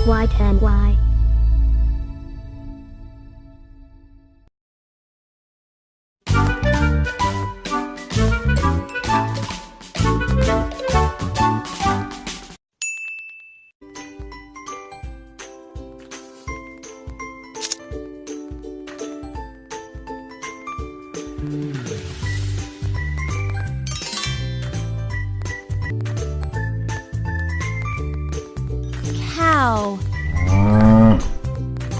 White and white. Cow,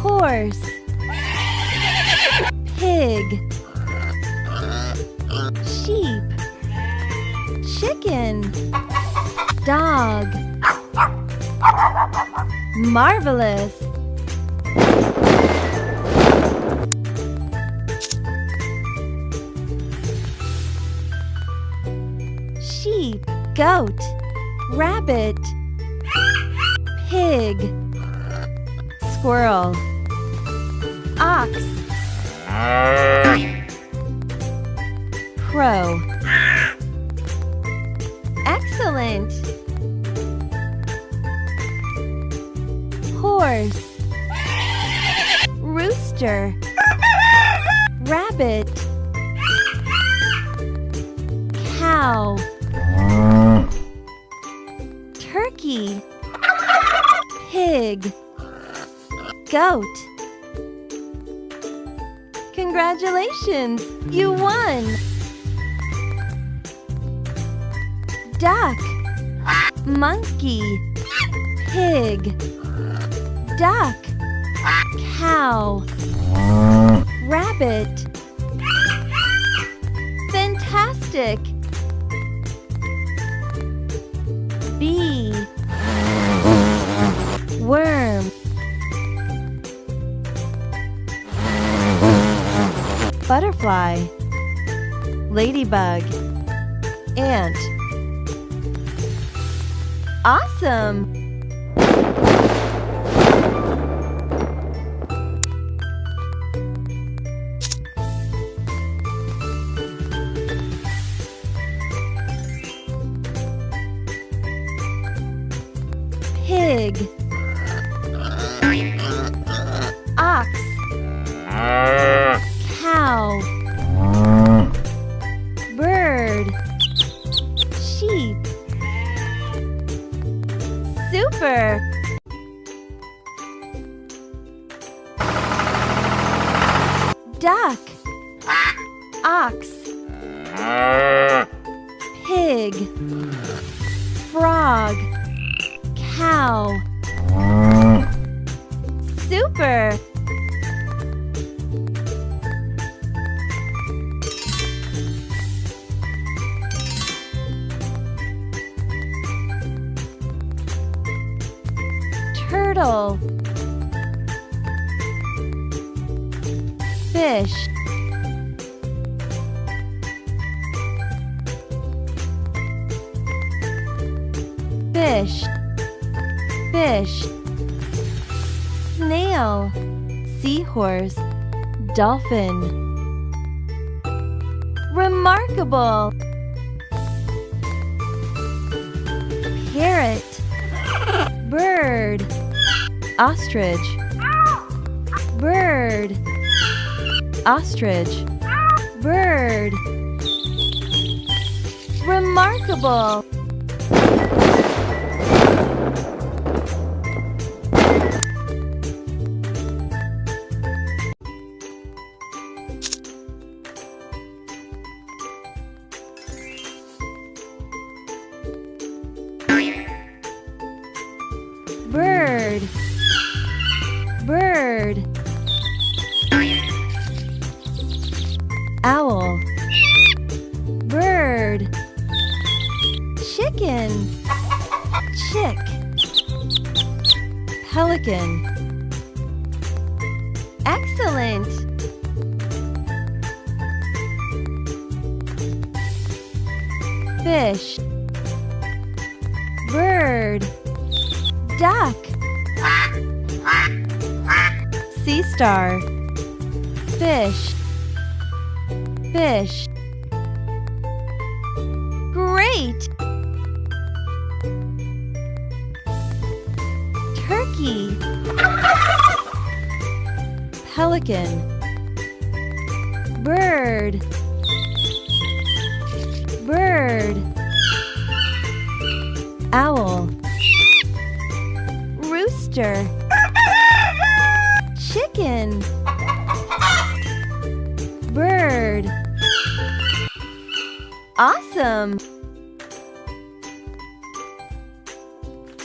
horse, pig, sheep, chicken, dog. Marvelous! Sheep, goat, rabbit, pig, squirrel, ox, crow. Excellent! Horse, rooster, rabbit, cow, turkey, pig, goat. Congratulations! You won! Duck, monkey, pig, duck, cow, rabbit. Fantastic! Bee, worm, butterfly, ladybug, ant. Awesome! Pig, ox, cow, bird, sheep. Super! Duck, ox, pig, frog, cow. Super! Turtle, fish, fish, fish, snail, seahorse, dolphin. Remarkable! Parrot, bird, ostrich, bird, ostrich, bird. Remarkable! Bird, bird, owl, bird, chicken, chick, pelican. Excellent! Fish, bird, duck, sea star, fish, fish. Great! Turkey. monkey, pelican, bird, bird, owl, rooster, chicken, bird. Awesome!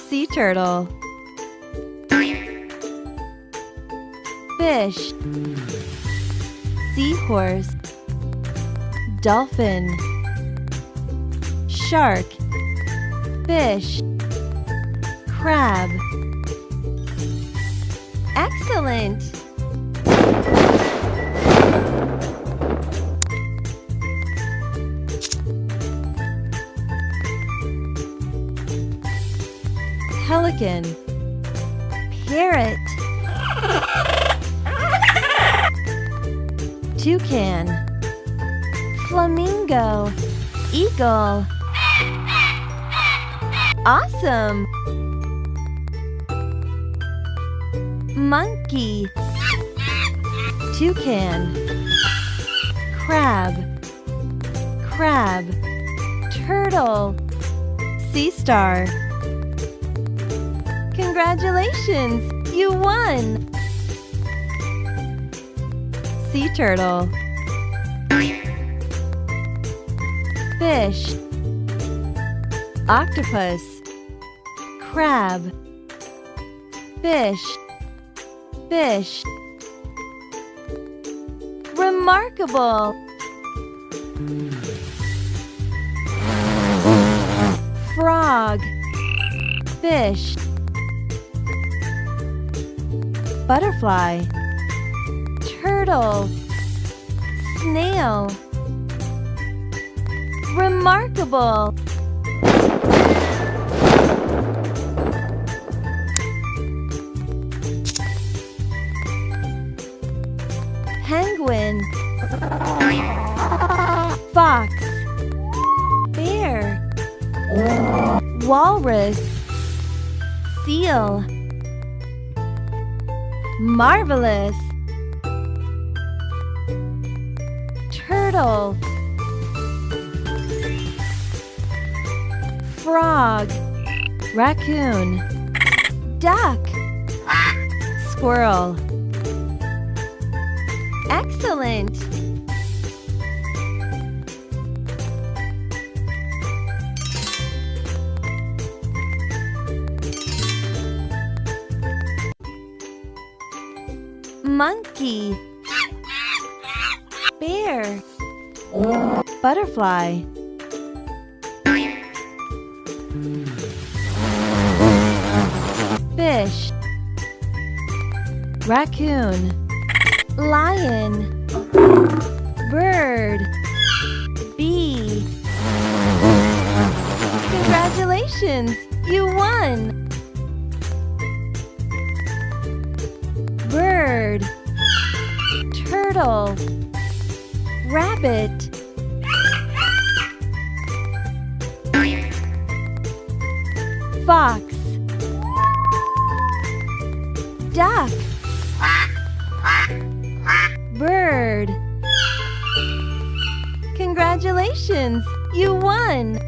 Sea turtle, fish, seahorse, dolphin, shark, fish, crab. Excellent! Pelican, parrot, toucan, flamingo, eagle. Awesome! Monkey, toucan, crab, crab, turtle, sea star. Congratulations! You won! Sea turtle, fish, octopus, crab, fish, fish. Remarkable! Frog, fish, butterfly, turtle, snail. Remarkable! Penguin, fox, bear, walrus, seal. Marvelous! Turtle, frog, raccoon, duck, squirrel. Excellent! Monkey, bear, butterfly, fish, raccoon, lion, bird, bee. Congratulations! You won! Bird, turtle, rabbit, fox, duck, bird. Congratulations! You won!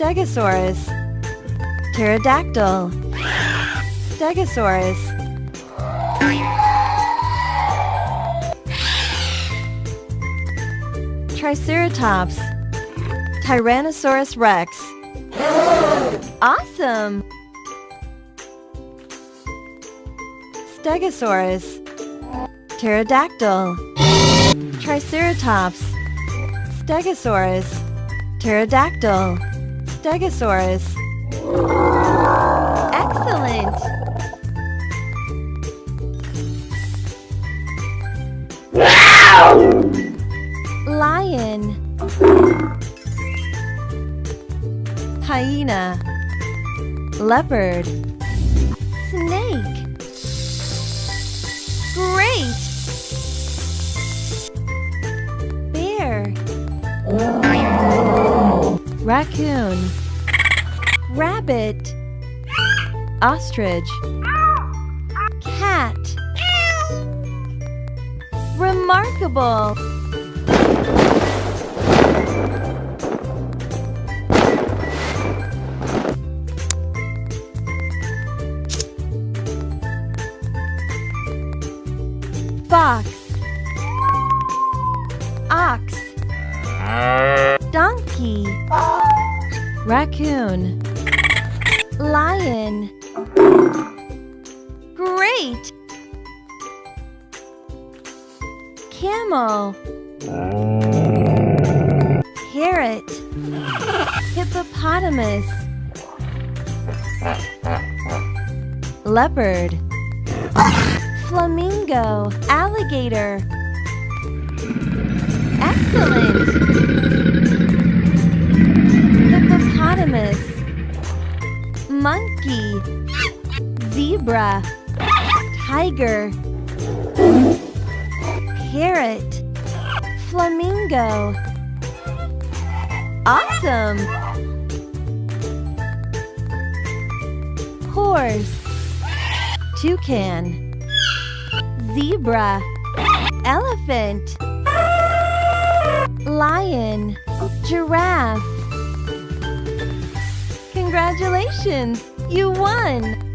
Stegosaurus, pterodactyl, stegosaurus, triceratops, Tyrannosaurus rex. Awesome! Stegosaurus, pterodactyl, triceratops, stegosaurus, pterodactyl, stegosaurus. Excellent! Lion, hyena, leopard, snake. Great! raccoon, rabbit, ostrich, cat. Remarkable! Fox, ox, donkey, raccoon, lion. Great! Camel, parrot, hippopotamus, leopard, flamingo, alligator. Excellent! Hippopotamus, monkey, zebra, tiger, parrot, flamingo. Awesome! Horse, toucan, zebra, elephant, lion, giraffe. Congratulations! You won!